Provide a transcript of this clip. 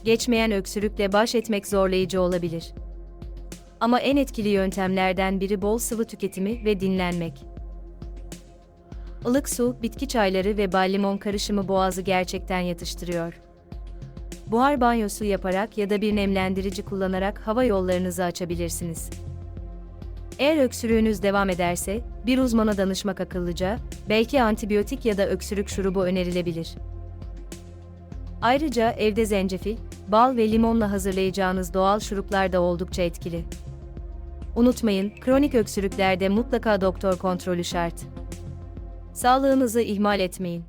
geçmeyen öksürükle baş etmek zorlayıcı olabilir. Ama en etkili yöntemlerden biri bol sıvı tüketimi ve dinlenmek. Ilık su, bitki çayları ve bal-limon karışımı boğazı gerçekten yatıştırıyor. Buhar banyosu yaparak ya da bir nemlendirici kullanarak hava yollarınızı açabilirsiniz. Eğer öksürüğünüz devam ederse, bir uzmana danışmak akıllıca, belki antibiyotik ya da öksürük şurubu önerilebilir. Ayrıca evde zencefil, bal ve limonla hazırlayacağınız doğal şuruplar da oldukça etkili. Unutmayın, kronik öksürüklerde mutlaka doktor kontrolü şart. Sağlığınızı ihmal etmeyin.